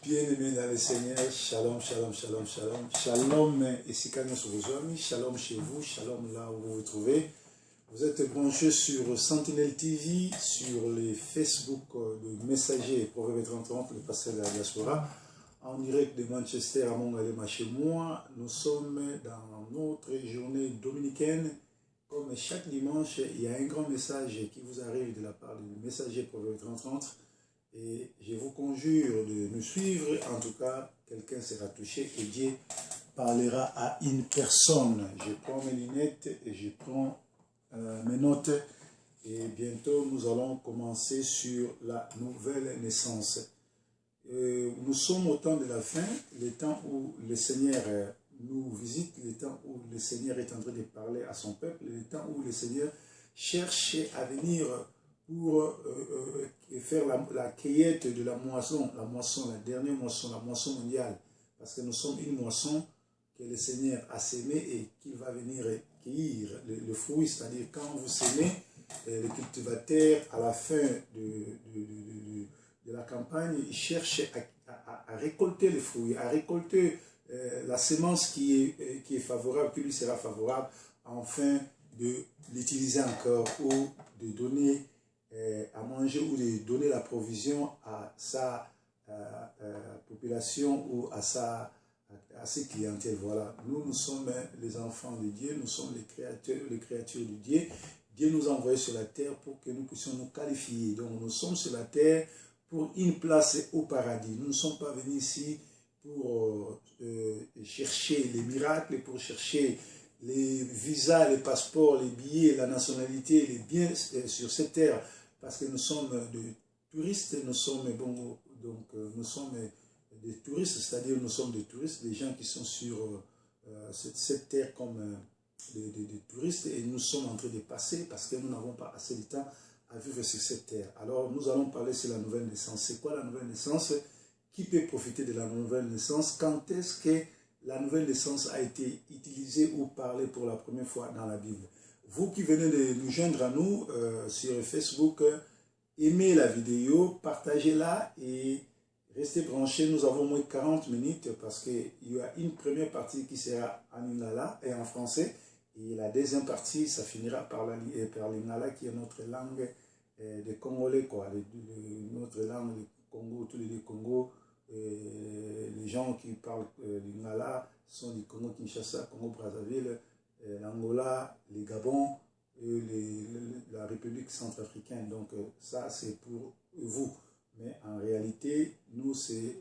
Bien-aimés dans le Seigneur, shalom, shalom, shalom, shalom. Shalom ici quand nous sommes, shalom chez vous, shalom là où vous vous trouvez. Vous êtes branchés sur Sentinelle TV, sur les Facebook de Messager, Proverbe 30, le pasteur de la diaspora, en direct de Manchester à Mongalema chez moi. Nous sommes dans notre journée dominicaine. Comme chaque dimanche, il y a un grand message qui vous arrive de la part du Messager Proverbe 30. Et je vous conjure de nous suivre. En tout cas, quelqu'un sera touché et Dieu parlera à une personne. Je prends mes lunettes et je prends mes notes. Et bientôt, nous allons commencer sur la nouvelle naissance. Nous sommes au temps de la fin, le temps où le Seigneur nous visite, le temps où le Seigneur est en train de parler à son peuple, le temps où le Seigneur cherche à venir pour faire la cueillette de la moisson, la dernière moisson, la moisson mondiale. Parce que nous sommes une moisson que le Seigneur a sémée et qu'il va venir cueillir le fruit. C'est-à-dire quand vous sémez, le cultivateur, à la fin de la campagne, il cherche à récolter le fruit, à récolter la semence qui est favorable, qui lui sera favorable, afin de l'utiliser encore ou de donner à manger ou de donner la provision à sa population ou à ses clientèles. Voilà, nous sommes les enfants de Dieu, nous sommes les créatures de Dieu. Dieu nous a envoyés sur la terre pour que nous puissions nous qualifier. Donc nous sommes sur la terre pour une place au paradis. Nous ne sommes pas venus ici pour chercher les miracles, pour chercher les visas, les passeports, les billets, la nationalité, les biens sur cette terre. Parce que nous sommes des touristes, nous sommes des touristes, c'est-à-dire nous sommes des touristes, des gens qui sont sur cette terre comme des touristes, et nous sommes en train de passer parce que nous n'avons pas assez de temps à vivre sur cette terre. Alors nous allons parler sur la nouvelle naissance. C'est quoi la nouvelle naissance? Qui peut profiter de la nouvelle naissance? Quand est-ce que la nouvelle naissance a été utilisée ou parlée pour la première fois dans la Bible? Vous qui venez de nous joindre à nous sur Facebook, aimez la vidéo, partagez-la et restez branchés. Nous avons moins de 40 minutes parce qu'il y a une première partie qui sera en lingala et en français. Et la deuxième partie, ça finira par lingala qui est notre langue de Congolais, quoi. Notre langue de Congo, tous les deux Congo. Les gens qui parlent lingala sont du Congo Kinshasa, Congo Brazzaville, l'Angola, les Gabon et la République centrafricaine. Donc ça c'est pour vous. Mais en réalité, nous,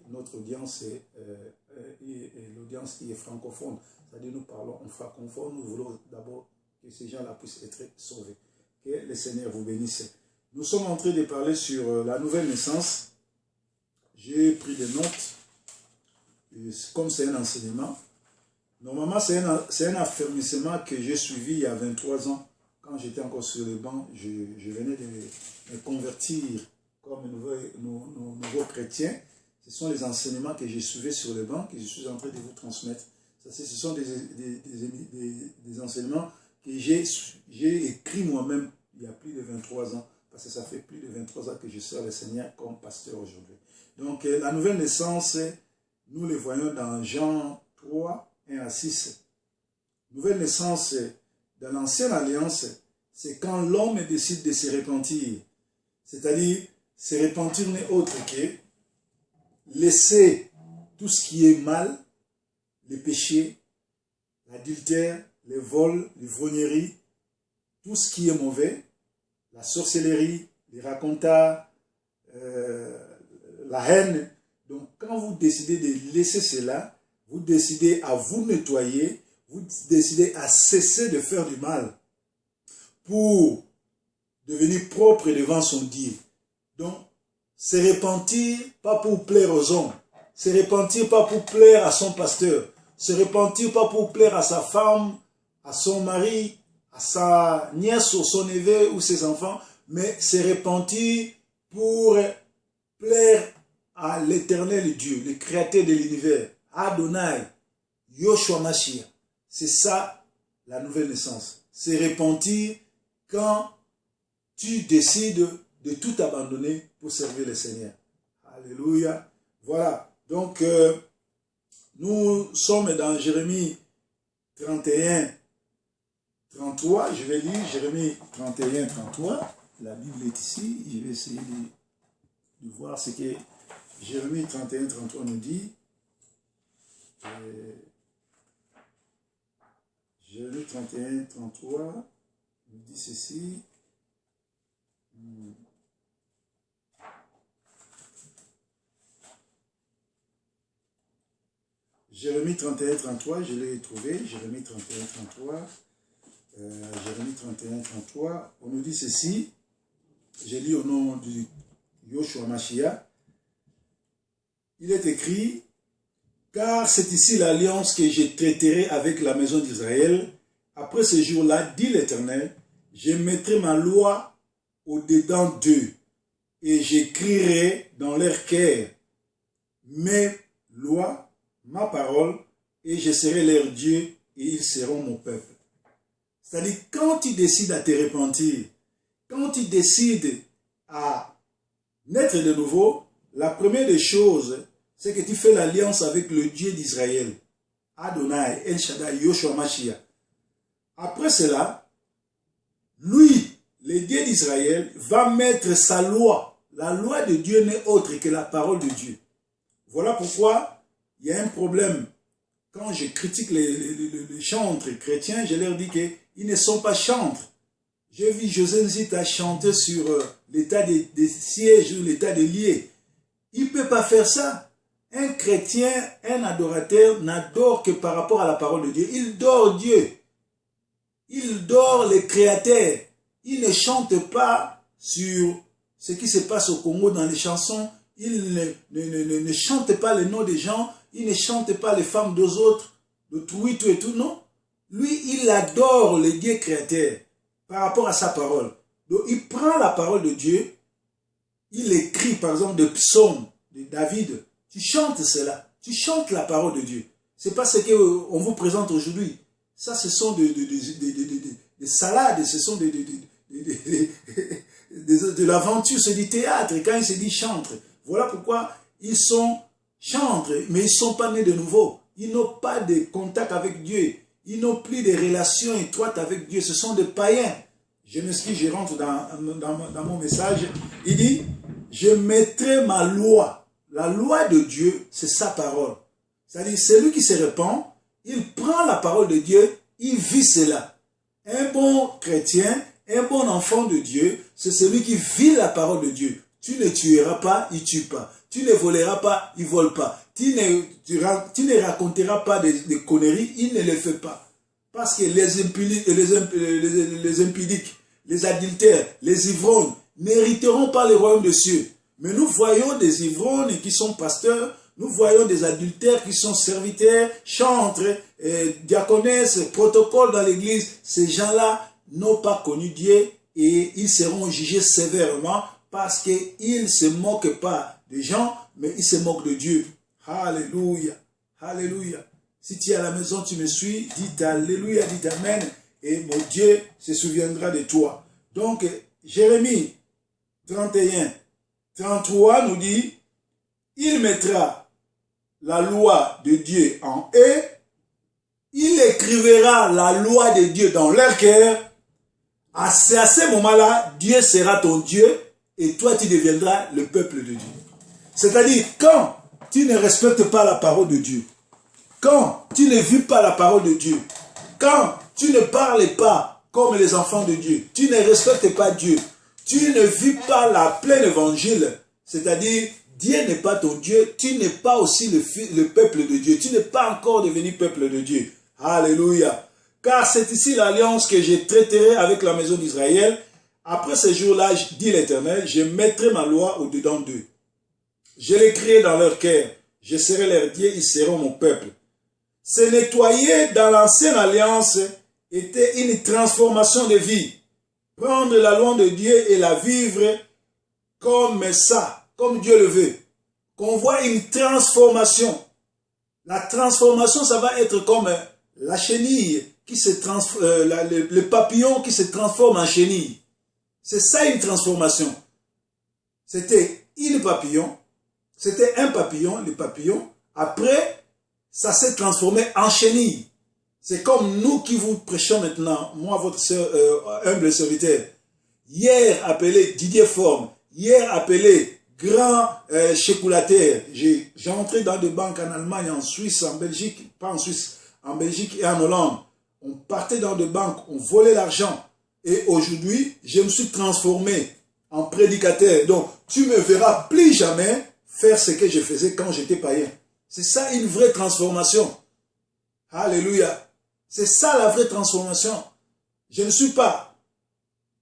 notre audience est l'audience qui est francophone. C'est-à-dire nous parlons en francophone, nous voulons d'abord que ces gens-là puissent être sauvés. Que le Seigneur vous bénisse. Nous sommes en train de parler sur la nouvelle naissance. J'ai pris des notes, comme c'est un enseignement. Normalement, c'est un affermissement que j'ai suivi il y a 23 ans. Quand j'étais encore sur le banc, je venais de me convertir comme nouveau chrétien. Ce sont les enseignements que j'ai suivis sur le banc que je suis en train de vous transmettre. Ce sont des enseignements que j'ai écrits moi-même il y a plus de 23 ans. Parce que ça fait plus de 23 ans que je sers le Seigneur comme pasteur aujourd'hui. Donc la nouvelle naissance, nous le voyons dans Jean 3, 1 à 6. Nouvelle naissance dans l'ancienne alliance, c'est quand l'homme décide de se repentir. C'est-à-dire, se repentir n'est autre que laisser tout ce qui est mal, les péchés, l'adultère, les vols, l'ivrognerie, tout ce qui est mauvais, la sorcellerie, les racontards, la haine. Donc, quand vous décidez de laisser cela, vous décidez à vous nettoyer, vous décidez à cesser de faire du mal pour devenir propre devant son Dieu. Donc, se repentir, pas pour plaire aux hommes, se repentir pas pour plaire à son pasteur, se repentir pas pour plaire à sa femme, à son mari, à sa nièce ou son neveu ou ses enfants, mais se repentir pour plaire à l'éternel Dieu, le créateur de l'univers, Adonai, Yoshua Mashiach. C'est ça la nouvelle naissance. Se repentir quand tu décides de tout abandonner pour servir le Seigneur. Alléluia. Voilà. Donc, nous sommes dans Jérémie 31, 33. Je vais lire Jérémie 31, 33. La Bible est ici. Je vais essayer de voir ce que Jérémie 31, 33 nous dit. Jérémie 31, 33 nous dit ceci. Jérémie 31, 33, je l'ai trouvé. Jérémie 31, 33. Jérémie 31, 33. On nous dit ceci. J'ai lu au nom du Yoshua Mashiach. Il est écrit, car c'est ici l'alliance que je traiterai avec la maison d'Israël. Après ce jour-là, dit l'Éternel, je mettrai ma loi au-dedans d'eux et j'écrirai dans leur cœur mes lois, ma parole, et je serai leur Dieu et ils seront mon peuple. C'est-à-dire, quand tu décides à te repentir, quand tu décides à naître de nouveau, la première des choses, c'est que tu fais l'alliance avec le Dieu d'Israël, Adonai, El Shaddai, Yoshua Mashiach. Après cela, lui, le Dieu d'Israël, va mettre sa loi. La loi de Dieu n'est autre que la parole de Dieu. Voilà pourquoi il y a un problème. Quand je critique les chantres chrétiens, je leur dis qu'ils ne sont pas chantres. J'ai vu José Nzita chanter sur l'état des sièges ou l'état des liés. Il ne peut pas faire ça. Un chrétien, un adorateur n'adore que par rapport à la parole de Dieu. Il dort Dieu. Il dort le Créateur. Il ne chante pas sur ce qui se passe au Congo dans les chansons. Il ne chante pas les noms des gens. Il ne chante pas les femmes des autres, de tout et tout, non. Lui, il adore le Dieu Créateur par rapport à sa parole. Donc, il prend la parole de Dieu. Il écrit, par exemple, des psaumes de David. Tu chantes cela. Tu chantes la parole de Dieu. C'est pas ce qu'on vous présente aujourd'hui. Ça, ce sont des salades, ce sont de l'aventure, c'est du théâtre. Quand il se dit chantre, voilà pourquoi ils sont chantres, mais ils ne sont pas nés de nouveau. Ils n'ont pas de contact avec Dieu. Ils n'ont plus de relations étroites avec Dieu. Ce sont des païens. Je m'excuse, je rentre dans mon message. Il dit, je mettrai ma loi. La loi de Dieu, c'est sa parole. C'est-à-dire, celui qui se répand, il prend la parole de Dieu, il vit cela. Un bon chrétien, un bon enfant de Dieu, c'est celui qui vit la parole de Dieu. Tu ne tueras pas, il ne tue pas. Tu ne voleras pas, il ne vole pas. Tu ne raconteras pas des conneries, il ne les fait pas. Parce que les impudiques, les adultères, les ivrognes n'hériteront pas le royaume des cieux. Mais nous voyons des ivrognes qui sont pasteurs, nous voyons des adultères qui sont serviteurs, chantres, diaconesses, protocoles dans l'église. Ces gens-là n'ont pas connu Dieu et ils seront jugés sévèrement parce qu'ils ne se moquent pas des gens, mais ils se moquent de Dieu. Alléluia, alléluia. Si tu es à la maison, tu me suis, dis alléluia, dis amen, et mon Dieu se souviendra de toi. Donc, Jérémie 31, 33 nous dit, il mettra la loi de Dieu en eux, il écrivera la loi de Dieu dans leur cœur. C'est à ce moment-là, Dieu sera ton Dieu et toi tu deviendras le peuple de Dieu. C'est-à-dire, quand tu ne respectes pas la parole de Dieu, quand tu ne vis pas la parole de Dieu, quand tu ne parles pas comme les enfants de Dieu, tu ne respectes pas Dieu, tu ne vis pas la pleine évangile, c'est-à-dire, Dieu n'est pas ton Dieu, tu n'es pas aussi le peuple de Dieu, tu n'es pas encore devenu peuple de Dieu. Alléluia. Car c'est ici l'alliance que je traiterai avec la maison d'Israël. Après ce jour-là, dit l'Éternel, je mettrai ma loi au-dedans d'eux. Je l'écrirai dans leur cœur, je serai leur Dieu, ils seront mon peuple. Se nettoyer dans l'ancienne alliance était une transformation de vie. Prendre la loi de Dieu et la vivre comme ça, comme Dieu le veut. Qu'on voit une transformation. La transformation, ça va être comme la chenille, qui se le papillon qui se transforme en chenille. C'est ça une transformation. C'était une papillon, C'était un papillon, le papillon. Après, ça s'est transformé en chenille. C'est comme nous qui vous prêchons maintenant, moi, votre humble serviteur. Hier appelé Didier Forme, hier appelé grand chocolataire. J'ai entré dans des banques en Allemagne, en Suisse, en Belgique, pas en Suisse, en Belgique et en Hollande. On partait dans des banques, on volait l'argent. Et aujourd'hui, je me suis transformé en prédicateur. Donc, tu ne me verras plus jamais faire ce que je faisais quand j'étais païen. C'est ça une vraie transformation. Alléluia. C'est ça la vraie transformation. Je ne suis pas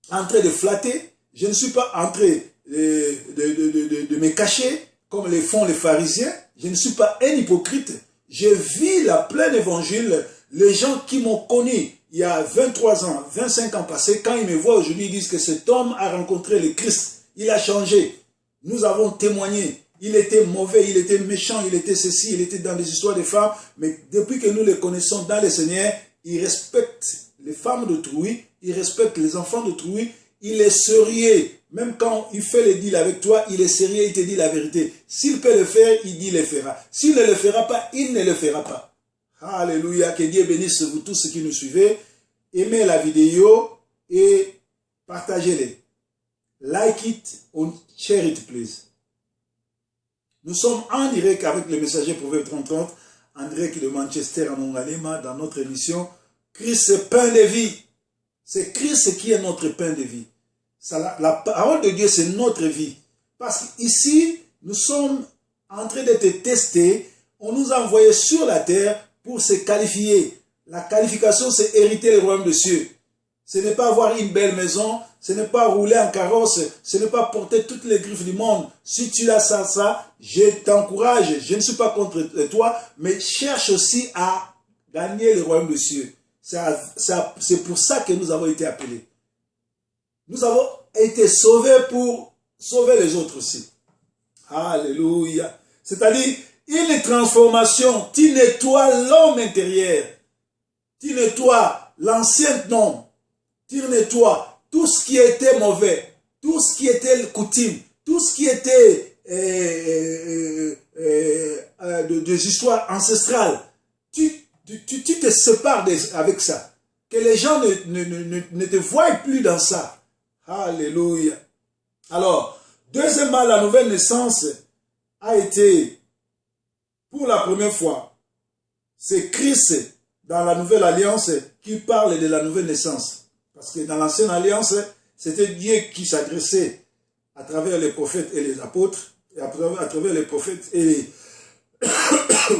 en train de flatter. Je ne suis pas en train de me cacher comme le font les pharisiens. Je ne suis pas un hypocrite. Je vis la pleine évangile. Les gens qui m'ont connu il y a 23 ans, 25 ans passés, quand ils me voient aujourd'hui, ils disent que cet homme a rencontré le Christ. Il a changé. Nous avons témoigné. Il était mauvais, il était méchant, il était ceci, il était dans des histoires de femmes. Mais depuis que nous les connaissons dans le Seigneur, il respecte les femmes d'autrui, il respecte les enfants d'autrui, il est sérieux. Même quand il fait le deal avec toi, il est sérieux, il te dit la vérité. S'il peut le faire, il dit il le fera. S'il ne le fera pas, il ne le fera pas. Alléluia, que Dieu bénisse vous tous qui nous suivez. Aimez la vidéo et partagez-les. Like it or share it, please. Nous sommes en direct avec le messager Proverbe 3030, en direct de Manchester à Mongalema, dans notre émission Christ, pain de vie. C'est Christ qui est notre pain de vie. La parole de Dieu, c'est notre vie. Parce qu'ici, nous sommes en train d'être testés. On nous a envoyés sur la terre pour se qualifier. La qualification, c'est hériter le royaume des cieux. Ce n'est pas avoir une belle maison, ce n'est pas rouler en carrosse, ce n'est pas porter toutes les griffes du monde. Si tu as ça, je t'encourage. Je ne suis pas contre toi, mais cherche aussi à gagner le royaume des cieux. C'est pour ça que nous avons été appelés. Nous avons été sauvés pour sauver les autres aussi. Alléluia. C'est-à-dire, une transformation, tu nettoies l'homme intérieur. Tu nettoies l'ancien homme. Tu nettoies tout ce qui était mauvais, tout ce qui était coutume, tout ce qui était des histoires ancestrales. Tu te sépares avec ça. Que les gens ne te voient plus dans ça. Alléluia. Alors, deuxièmement, la nouvelle naissance a été, pour la première fois, c'est Christ dans la nouvelle alliance qui parle de la nouvelle naissance. Parce que dans l'ancienne alliance, c'était Dieu qui s'adressait à travers les prophètes et les apôtres, et à travers les prophètes et les,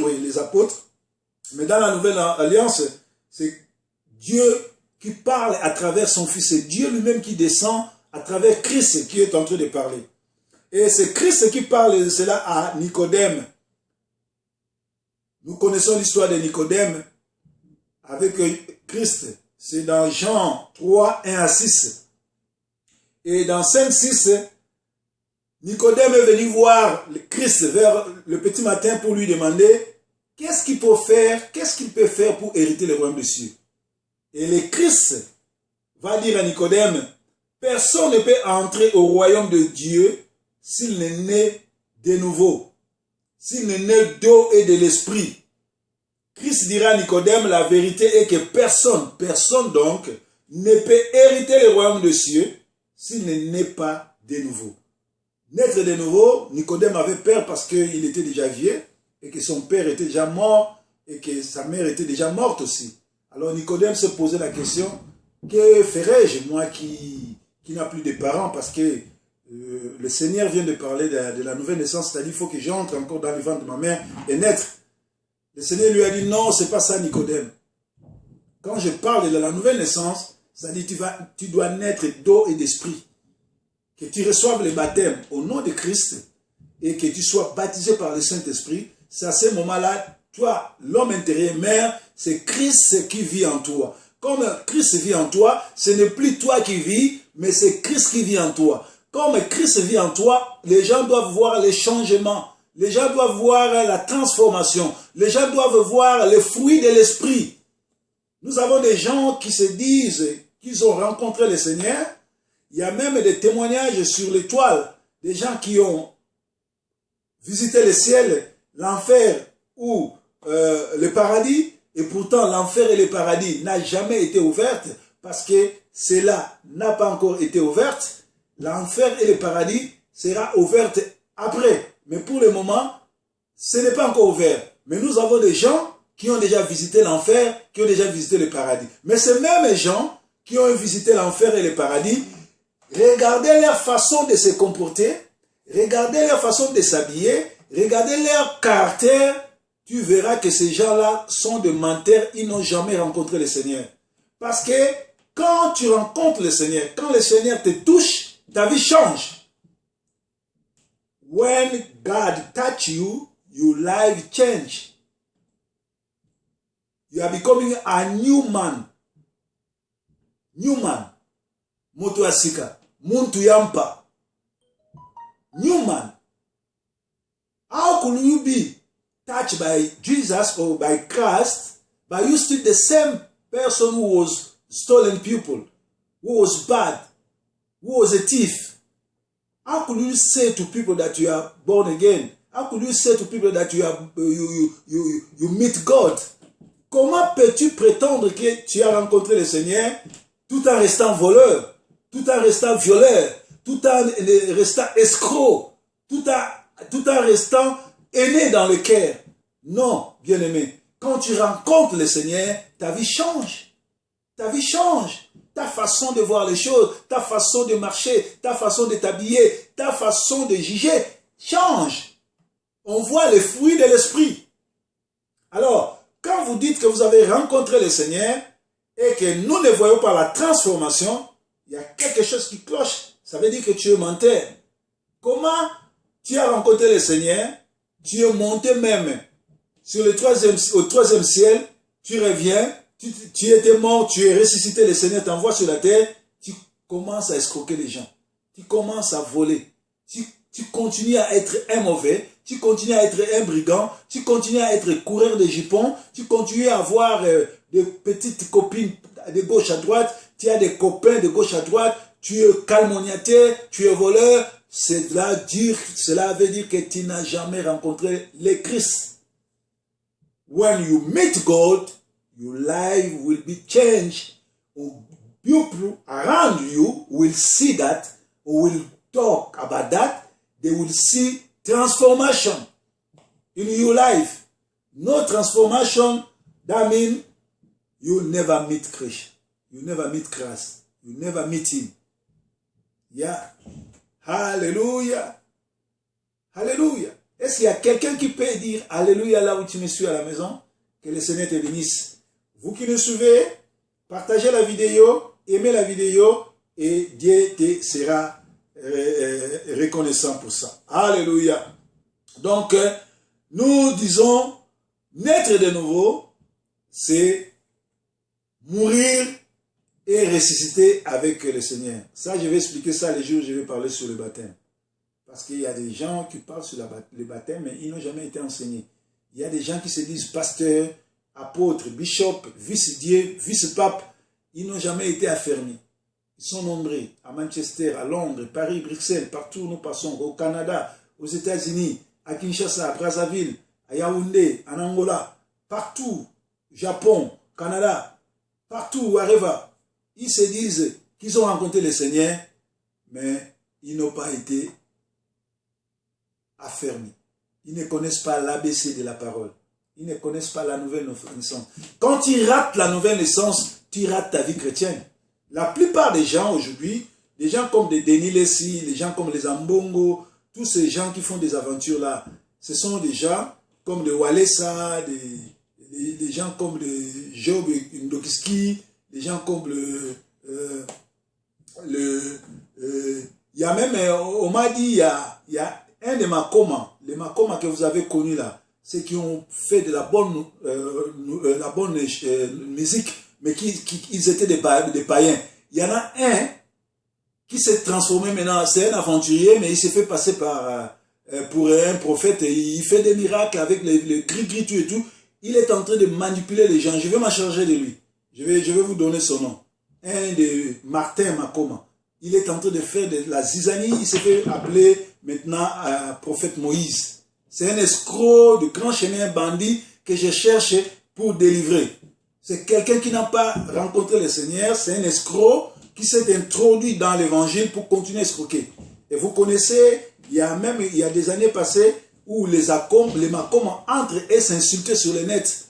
oui, les apôtres. Mais dans la nouvelle alliance, c'est Dieu qui parle à travers son Fils. C'est Dieu lui-même qui descend à travers Christ qui est en train de parler. Et c'est Christ qui parle de cela à Nicodème. Nous connaissons l'histoire de Nicodème avec Christ. C'est dans Jean 3, 1 à 6. Et dans 5, 6, Nicodème est venu voir le Christ vers le petit matin pour lui demander qu'est-ce qu'il peut faire pour hériter le royaume des cieux. Et le Christ va dire à Nicodème, personne ne peut entrer au royaume de Dieu s'il n'est né de nouveau, s'il n'est né d'eau et de l'esprit. Christ dira à Nicodème, la vérité est que personne donc, ne peut hériter le royaume des cieux s'il ne naît pas de nouveau. Naître de nouveau, Nicodème avait peur parce qu'il était déjà vieux et que son père était déjà mort et que sa mère était déjà morte aussi. Alors Nicodème se posait la question, que ferais-je moi qui n'a plus de parents, parce que le Seigneur vient de parler de la nouvelle naissance, c'est-à-dire qu'il faut que j'entre encore dans le ventre de ma mère et naître. Le Seigneur lui a dit non, c'est pas ça Nicodème. Quand je parle de la nouvelle naissance, c'est-à-dire tu dois naître d'eau et d'esprit. Que tu reçoives le baptême au nom de Christ et que tu sois baptisé par le Saint-Esprit. C'est à ce moment-là, toi, l'homme intérieur, mère, c'est Christ qui vit en toi. Comme Christ vit en toi, ce n'est plus toi qui vis, mais c'est Christ qui vit en toi. Comme Christ vit en toi, les gens doivent voir les changements. Les gens doivent voir la transformation. Les gens doivent voir les fruits de l'esprit. Nous avons des gens qui se disent qu'ils ont rencontré le Seigneur. Il y a même des témoignages sur l'étoile. Des gens qui ont visiter le ciel, l'enfer ou le paradis, et pourtant l'enfer et le paradis n'ont jamais été ouverts parce que cela n'a pas encore été ouvert. L'enfer et le paradis sera ouvert après. Mais pour le moment, ce n'est pas encore ouvert. Mais nous avons des gens qui ont déjà visité l'enfer, qui ont déjà visité le paradis. Mais ces mêmes gens qui ont visité l'enfer et le paradis, regardez leur façon de se comporter, regardez leur façon de s'habiller, regardez leur caractère, tu verras que ces gens-là sont des menteurs, ils n'ont jamais rencontré le Seigneur. Parce que quand tu rencontres le Seigneur, quand le Seigneur te touche, ta vie change. When God touch you, your life change. You are becoming a new man. New man. Moto asika. Muntu yampa. New man. How could you be touched by Jesus or by Christ, but you still the same person who was stolen people, who was bad, who was a thief? How could you say to people that you are born again? How could you say to people that you meet God? Comment peux-tu prétendre que tu as rencontré le Seigneur tout en restant voleur, tout en restant violeur, tout en restant escroc, tout en restant aîné dans le cœur? Non, bien-aimé. Quand tu rencontres le Seigneur, ta vie change. Ta vie change. Ta façon de voir les choses, ta façon de marcher, ta façon de t'habiller, ta façon de juger change. On voit les fruits de l'esprit. Alors, quand vous dites que vous avez rencontré le Seigneur et que nous ne voyons pas la transformation, il y a quelque chose qui cloche. Ça veut dire que tu es menteur. Comment tu as rencontré le Seigneur? Tu es monté même sur au troisième ciel, tu reviens, tu étais mort, tu es ressuscité, le Seigneur t'envoie sur la terre, tu commences à escroquer les gens, tu commences à voler, tu continues à être un mauvais, tu continues à être un brigand, tu continues à être coureur de jupons, tu continues à avoir des petites copines de gauche à droite, tu as des copains de gauche à droite, tu es calomniateur, tu es voleur. Cela veut dire que tu n'as jamais rencontré le Christ. When you meet God, your life will be changed. People around you will see that, or will talk about that. They will see transformation in your life. No transformation, that means you never meet Christ. You never meet Christ. You never meet Him. Yeah. Alléluia. Alléluia. Est-ce qu'il y a quelqu'un qui peut dire Alléluia là où tu me suis à la maison? Que le Seigneur te bénisse. Vous qui nous suivez, partagez la vidéo, aimez la vidéo et Dieu te sera reconnaissant pour ça. Alléluia. Donc, nous disons, naître de nouveau, c'est mourir et ressusciter avec le Seigneur. Ça, je vais expliquer ça les jours où je vais parler sur le baptême. Parce qu'il y a des gens qui parlent sur le baptême, mais ils n'ont jamais été enseignés. Il y a des gens qui se disent pasteurs, apôtres, bishop, vice-dieu, vice-pape. Ils n'ont jamais été affermis. Ils sont nombreux à Manchester, à Londres, Paris, Bruxelles, partout où nous passons, au Canada, aux États-Unis, à Kinshasa, à Brazzaville, à Yaoundé, en Angola, partout, Japon, Canada, partout, wherever. Ils se disent qu'ils ont rencontré le Seigneur, mais ils n'ont pas été affermis. Ils ne connaissent pas l'ABC de la parole. Ils ne connaissent pas la nouvelle naissance. Quand tu rates la nouvelle naissance, tu rates ta vie chrétienne. La plupart des gens aujourd'hui, des gens comme des Denis Lessi, les gens comme les Ambongo, tous ces gens qui font des aventures là, ce sont des gens comme de Walesa, des gens comme de Job Ndokiski, des gens comme il y a même, on m'a dit, il y a un de Makoma, les Makoma que vous avez connus là, ceux qui ont fait de la bonne musique, mais ils étaient des païens. Il y en a un qui s'est transformé maintenant, c'est un aventurier, mais il s'est fait passer pour un prophète, et il fait des miracles avec le gris-gris tout et tout. Il est en train de manipuler les gens. Je vais m'en charger de lui. Je vais vous donner son nom. Un de Martin Makoma. Il est en train de faire de la zizanie. Il s'est fait appeler maintenant prophète Moïse. C'est un escroc, de grand chemin, un bandit que je cherche pour délivrer. C'est quelqu'un qui n'a pas rencontré le Seigneur, c'est un escroc qui s'est introduit dans l'évangile pour continuer à escroquer. Et vous connaissez, il y a des années passées où les Macom entrent et s'insultaient sur le net.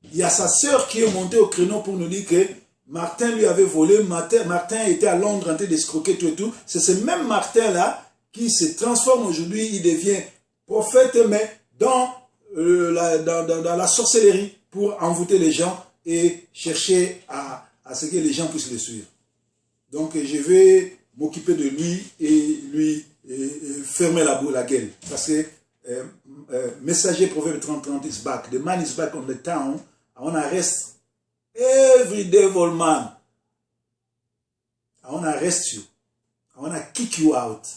Il y a sa sœur qui est montée au créneau pour nous dire que Martin lui avait volé, Martin était à Londres en train d'escroquer tout et tout. C'est ce même Martin-là qui se transforme aujourd'hui, il devient prophète, mais dans la sorcellerie pour envoûter les gens et chercher à ce que les gens puissent le suivre. Donc je vais m'occuper de lui et lui fermer la gueule. Parce que messager Proverbe 30 is back. The man is back on the town. I want to arrest every devil man. I want to arrest you. I want to kick you out.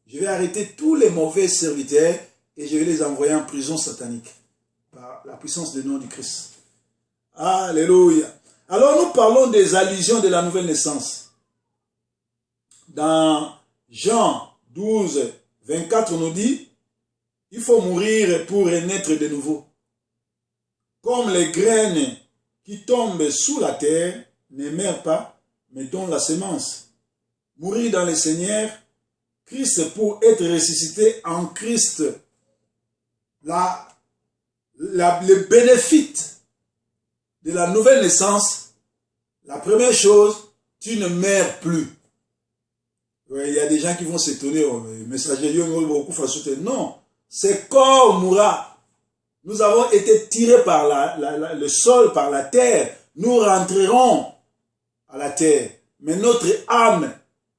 Je vais arrêter tous les mauvais serviteurs et je vais les envoyer en prison satanique par la puissance du nom du Christ. Alléluia. Alors nous parlons des allusions de la nouvelle naissance. Dans Jean 12, 24, on nous dit, il faut mourir pour renaître de nouveau. Comme les graines qui tombent sous la terre ne meurent pas, mais donnent la semence. Mourir dans le Seigneur, Christ pour être ressuscité en Christ. Le bénéfice de la nouvelle naissance, la première chose, tu ne meurs plus. Ouais, il y a des gens qui vont s'étonner, messager beaucoup non, c'est corps mourra. Nous avons été tirés par le sol, par la terre. Nous rentrerons à la terre. Mais notre âme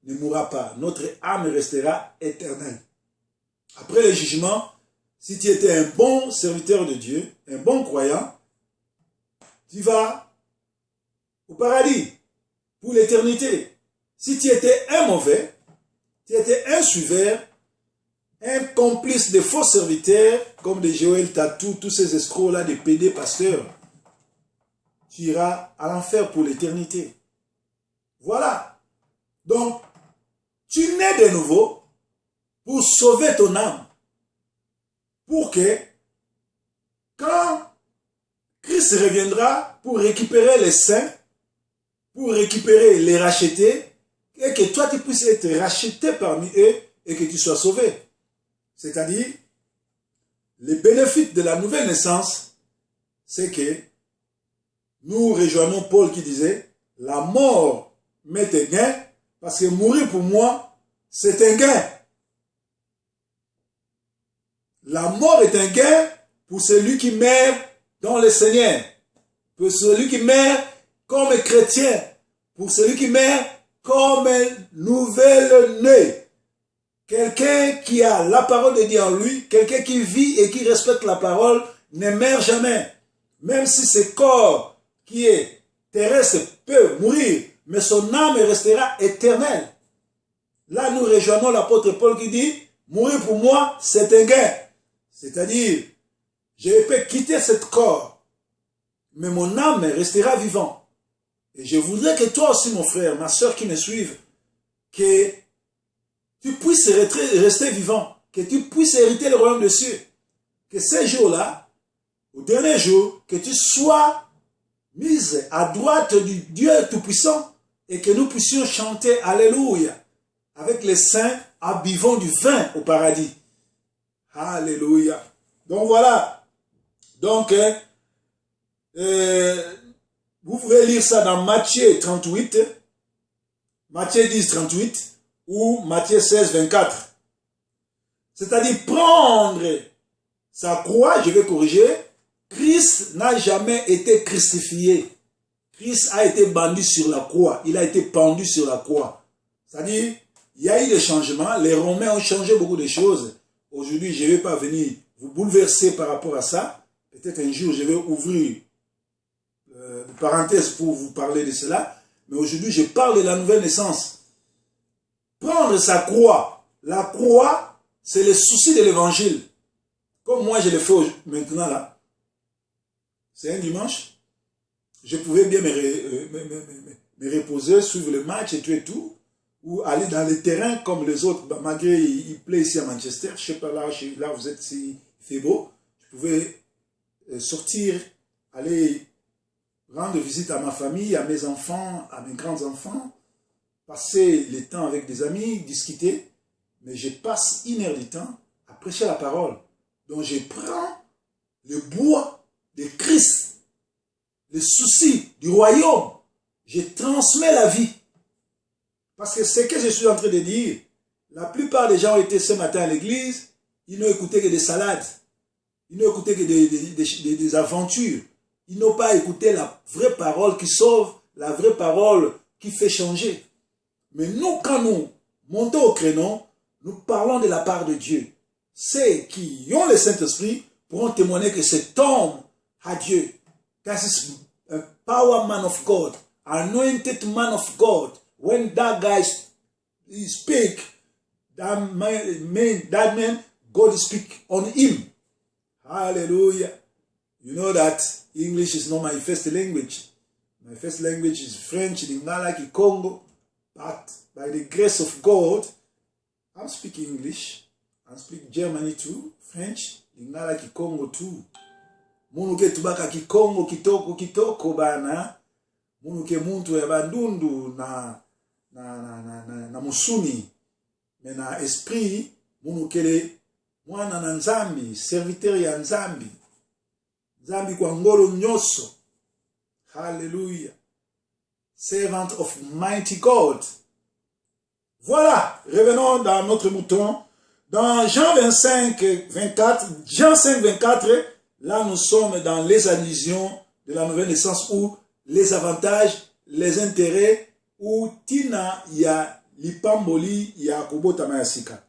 ne mourra pas. Notre âme restera éternelle. Après le jugement, si tu étais un bon serviteur de Dieu, un bon croyant, tu vas au paradis pour l'éternité. Si tu étais un mauvais, tu étais un suiveur, un complice de faux serviteurs, comme des Joël Tatou, tous ces escrocs-là, des PD pasteurs, tu iras à l'enfer pour l'éternité. Voilà. Donc, tu nais de nouveau pour sauver ton âme. Pour que, quand Christ reviendra pour récupérer les saints, pour récupérer les racheter, et que toi tu puisses être racheté parmi eux et que tu sois sauvé. C'est-à-dire, les bénéfices de la nouvelle naissance, c'est que nous rejoignons Paul qui disait, la mort m'est un gain, parce que mourir pour moi, c'est un gain. La mort est un gain pour celui qui meurt dans le Seigneur, pour celui qui meurt comme chrétien, pour celui qui meurt comme nouvel-né. Quelqu'un qui a la parole de Dieu en lui, quelqu'un qui vit et qui respecte la parole, ne meurt jamais. Même si ce corps qui est terrestre peut mourir, mais son âme restera éternelle. Là, nous rejoignons l'apôtre Paul qui dit, mourir pour moi, c'est un gain. C'est-à-dire, je peux quitter ce corps, mais mon âme restera vivante. Et je voudrais que toi aussi, mon frère, ma soeur qui me suivent, que tu puisses rester vivant, que tu puisses hériter le royaume des cieux. Que ces jours-là, au dernier jour, que tu sois mise à droite du Dieu Tout-Puissant et que nous puissions chanter Alléluia avec les saints en buvant du vin au paradis. Alléluia. Donc voilà. Donc, vous pouvez lire ça dans Matthieu 38, Matthieu 10, 38 ou Matthieu 16, 24. C'est-à-dire prendre sa croix, je vais corriger, Christ n'a jamais été crucifié. Christ a été bandu sur la croix. Il a été pendu sur la croix. C'est-à-dire, il y a eu des changements. Les Romains ont changé beaucoup de choses. Aujourd'hui, je ne vais pas venir vous bouleverser par rapport à ça. Peut-être un jour, je vais ouvrir une parenthèse pour vous parler de cela. Mais aujourd'hui, je parle de la nouvelle naissance. Prendre sa croix. La croix, c'est le souci de l'évangile. Comme moi, je le fais maintenant là. C'est un dimanche. Je pouvais bien me reposer, suivre le match et tout. Ou aller dans le terrain comme les autres. Malgré il plaît ici à Manchester. Je ne sais pas là vous êtes, il fait beau, je pouvais sortir, aller rendre visite à ma famille, à mes enfants, à mes grands-enfants, passer le temps avec des amis, discuter, mais je passe 1 heure du temps à prêcher la parole. Donc je prends le bois de Christ, les soucis du royaume, je transmets la vie. Parce que ce que je suis en train de dire, la plupart des gens ont été ce matin à l'église, ils n'ont écouté que des salades, ils n'ont écouté que des aventures, ils n'ont pas écouté la vraie parole qui sauve, la vraie parole qui fait changer. Mais nous, quand nous montons au créneau, nous parlons de la part de Dieu. Ceux qui ont le Saint-Esprit pourront témoigner que cet homme a Dieu. That is a power man of God, anointed man of God. When that guy speak, that man, God speak on him. Hallelujah. You know that English is not my first language. My first language is French, Lingala, Kikongo. But by the grace of God, I'm speaking English. I speak German too, French, Lingala, Kikongo too. Munuke tubaka Kikongo, kitoko bana. Munuke muntu ya bandundu na musuni. Mais na esprit, munukele mwana na nzambi, serviteur ya nzambi. Nzambi kwa ngolo nyoso. Hallelujah. Servant of mighty God. Voilà, revenons dans notre mouton. Dans Jean 25, 24, Jean 5, 24, là nous sommes dans les allusions de la nouvelle naissance où les avantages, les intérêts, où Tina ya lipamboli ya kubota mayasika.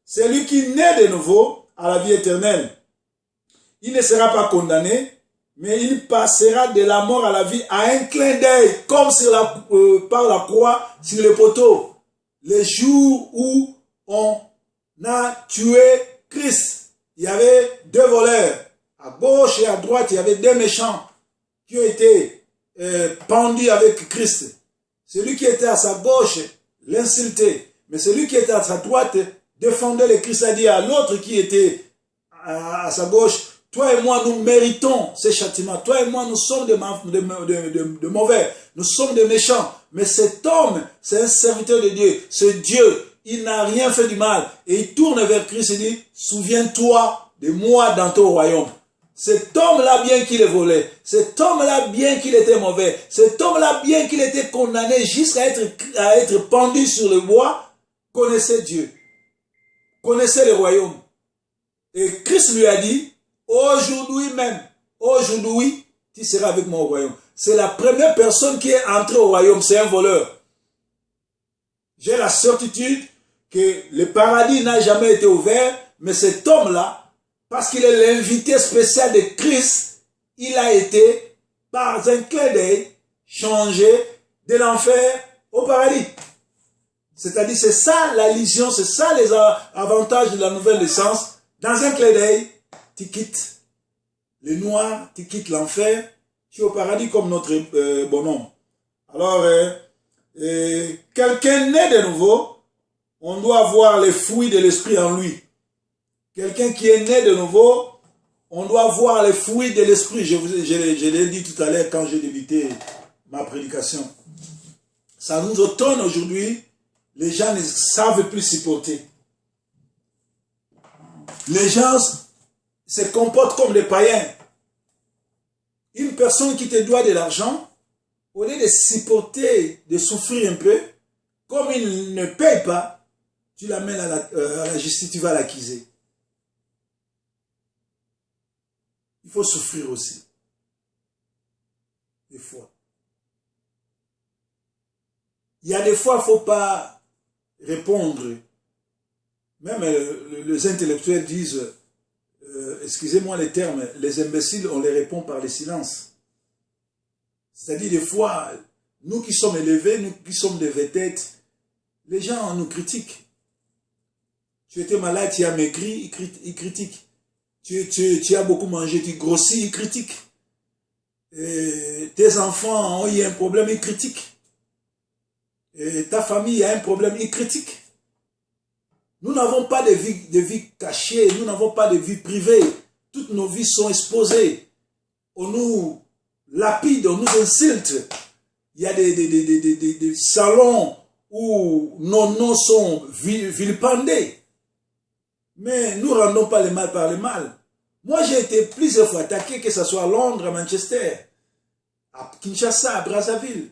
Celui qui naît de nouveau à la vie éternelle, il ne sera pas condamné, mais il passera de la mort à la vie à un clin d'œil, comme par la croix sur le poteau. Les jours où on a tué Christ, il y avait 2 voleurs. À gauche et à droite, il y avait 2 méchants qui ont été pendus avec Christ. Celui qui était à sa gauche l'insultait, mais celui qui était à sa droite défendait le Christ, a dit à l'autre qui était à sa gauche, toi et moi, nous méritons ces châtiments. Toi et moi, nous sommes de mauvais. Nous sommes des méchants. Mais cet homme, c'est un serviteur de Dieu. Ce Dieu, il n'a rien fait du mal. Et il tourne vers Christ et dit, souviens-toi de moi dans ton royaume. Cet homme-là, bien qu'il ait volé, cet homme-là, bien qu'il était mauvais, cet homme-là, bien qu'il était condamné jusqu'à être pendu sur le bois, connaissait Dieu, connaissait le royaume. Et Christ lui a dit, aujourd'hui même, aujourd'hui, tu seras avec moi au royaume. C'est la première personne qui est entrée au royaume, c'est un voleur. J'ai la certitude que le paradis n'a jamais été ouvert, mais cet homme-là, parce qu'il est l'invité spécial de Christ, il a été, par un clin d'œil, changé de l'enfer au paradis. C'est-à-dire, c'est ça la vision, c'est ça les avantages de la nouvelle naissance. Dans un clin d'œil, tu quittes le noir, tu quittes l'enfer, tu es au paradis comme notre bonhomme. Alors, quelqu'un né de nouveau, on doit avoir les fruits de l'esprit en lui. Quelqu'un qui est né de nouveau, on doit voir les fruits de l'esprit. Je l'ai dit tout à l'heure quand j'ai débuté ma prédication. Ça nous étonne aujourd'hui, les gens ne savent plus supporter. Les gens se comportent comme des païens. Une personne qui te doit de l'argent, au lieu de supporter, de souffrir un peu, comme il ne paye pas, tu l'amènes à la justice, tu vas l'accuser. Il faut souffrir aussi. Des fois. Il y a des fois, il ne faut pas répondre. Même les intellectuels disent, excusez-moi les termes, les imbéciles, on les répond par le silence. C'est-à-dire des fois, nous qui sommes élevés, nous qui sommes des vedettes, les gens nous critiquent. Tu étais malade, tu as maigri, ils critiquent. Tu as beaucoup mangé, tu grossis, ils critiquent. Et tes enfants ont eu un problème, ils critiquent. Et ta famille a un problème, ils critiquent. Nous n'avons pas de vie cachée, nous n'avons pas de vie privée. Toutes nos vies sont exposées. On nous lapide, on nous insulte. Il y a des salons où nos noms sont vilipendés. Mais nous ne rendons pas le mal par le mal. Moi, j'ai été plusieurs fois attaqué, que ce soit à Londres, à Manchester, à Kinshasa, à Brazzaville.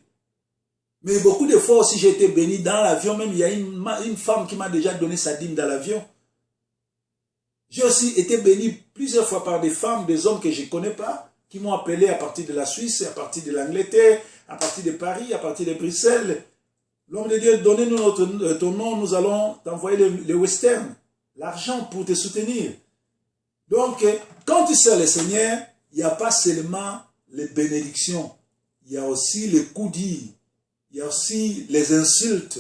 Mais beaucoup de fois aussi, j'ai été béni dans l'avion. Même il y a une femme qui m'a déjà donné sa dîme dans l'avion. J'ai aussi été béni plusieurs fois par des femmes, des hommes que je ne connais pas, qui m'ont appelé à partir de la Suisse, à partir de l'Angleterre, à partir de Paris, à partir de Bruxelles. L'homme de Dieu, donnez-nous ton nom, nous allons t'envoyer le western, l'argent pour te soutenir. Donc, quand tu sers le Seigneur, il n'y a pas seulement les bénédictions, il y a aussi les coups dits, il y a aussi les insultes.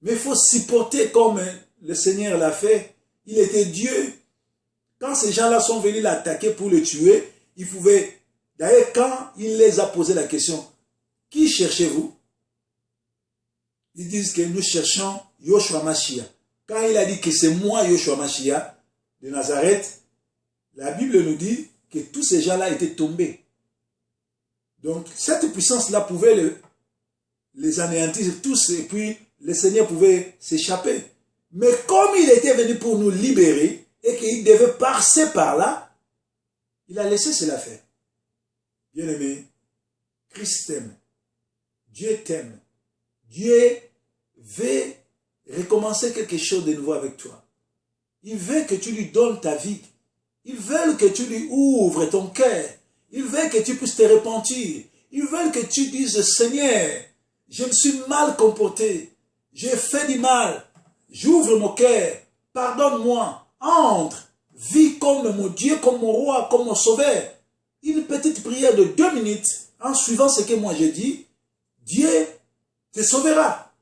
Mais il faut supporter comme le Seigneur l'a fait. Il était Dieu. Quand ces gens-là sont venus l'attaquer pour le tuer, il pouvait... D'ailleurs, quand il les a posé la question, qui cherchez-vous? Ils disent que nous cherchons Yoshua Mashiach. Quand il a dit que c'est moi Yoshua Mashiach de Nazareth, la Bible nous dit que tous ces gens-là étaient tombés. Donc, cette puissance-là pouvait les anéantir tous et puis le Seigneur pouvait s'échapper. Mais comme il était venu pour nous libérer et qu'il devait passer par là, il a laissé cela faire. Bien-aimé, Christ t'aime. Dieu t'aime. Dieu veut recommencer quelque chose de nouveau avec toi. Il veut que tu lui donnes ta vie. Il veut que tu lui ouvres ton cœur. Il veut que tu puisses te repentir. Il veut que tu dises, Seigneur, je me suis mal comporté. J'ai fait du mal. J'ouvre mon cœur. Pardonne-moi. Entre. Vis comme mon Dieu, comme mon roi, comme mon sauveur. Une petite prière de 2 minutes, en suivant ce que moi j'ai dit, Dieu te sauvera.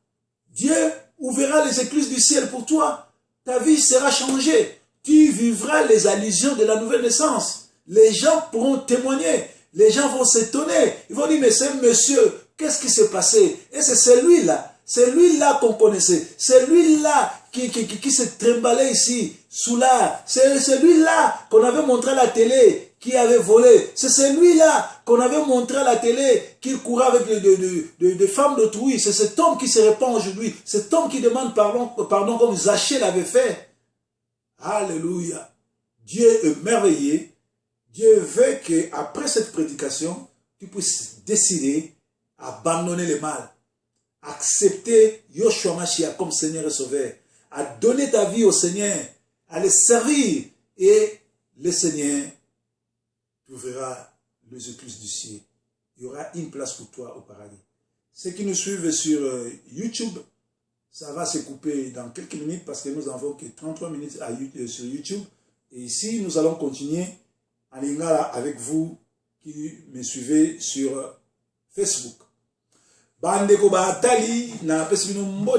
Dieu ouvrira les écluses du ciel pour toi. Ta vie sera changée. Tu vivras les allusions de la nouvelle naissance. Les gens pourront témoigner. Les gens vont s'étonner. Ils vont dire, mais c'est monsieur, qu'est-ce qui s'est passé? Et c'est celui-là. C'est lui-là qu'on connaissait. C'est lui-là qui s'est trimballé ici, sous là. C'est celui-là qu'on avait montré à la télé, qui avait volé. C'est celui-là qu'on avait montré à la télé, qui courait avec des femmes d'autrui. C'est cet homme qui se répand aujourd'hui. Cet homme qui demande pardon comme Zachée l'avait fait. Alléluia. Dieu est merveilleux. Dieu veut qu'après cette prédication, tu puisses décider d'abandonner le mal. Accepter Yoshua Mashiach comme Seigneur et Sauveur. À donner ta vie au Seigneur. À le servir. Et le Seigneur t'ouvrira les écluses du ciel. Il y aura une place pour toi au paradis. Ceux qui nous suivent sur YouTube, ça va se couper dans quelques minutes parce que nous n'avons que 33 minutes sur YouTube. Et ici, nous allons continuer en lingala avec vous qui me suivez sur Facebook. Bandeko ba atali na pesi bino mbote